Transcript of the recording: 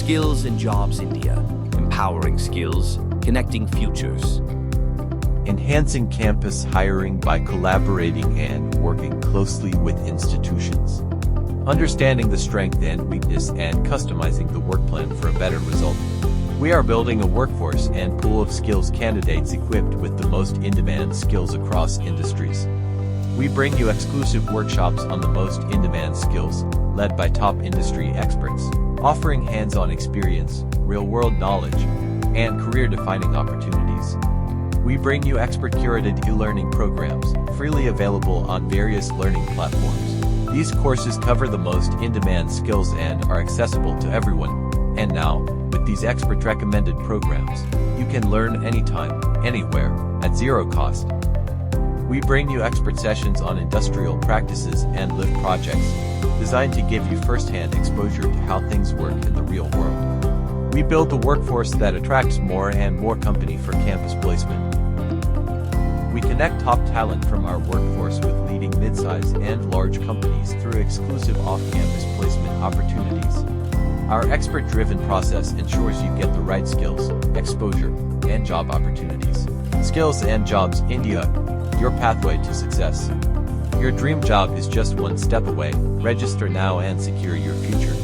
Skills and Jobs India, empowering skills, connecting futures. Enhancing campus hiring by collaborating and working closely with institutions. Understanding the strength and weakness and customizing the work plan for a better result. We are building a workforce and pool of skills candidates equipped with the most in-demand skills across industries. We bring you exclusive workshops on the most in-demand skills, led by top industry experts, offering hands-on experience, real-world knowledge, and career-defining opportunities. We bring you expert-curated e-learning programs, freely available on various learning platforms. These courses cover the most in-demand skills and are accessible to everyone. And now, with these expert-recommended programs, you can learn anytime, anywhere, at zero cost. We bring you expert sessions on industrial practices and live projects, designed to give you first-hand exposure to how things work in the real world. We build the workforce that attracts more and more company for campus placement. We connect top talent from our workforce with leading mid-size and large companies through exclusive off-campus placement opportunities. Our expert-driven process ensures you get the right skills, exposure, and job opportunities. Skills and Jobs India, your pathway to success. Your dream job is just one step away. Register now and secure your future.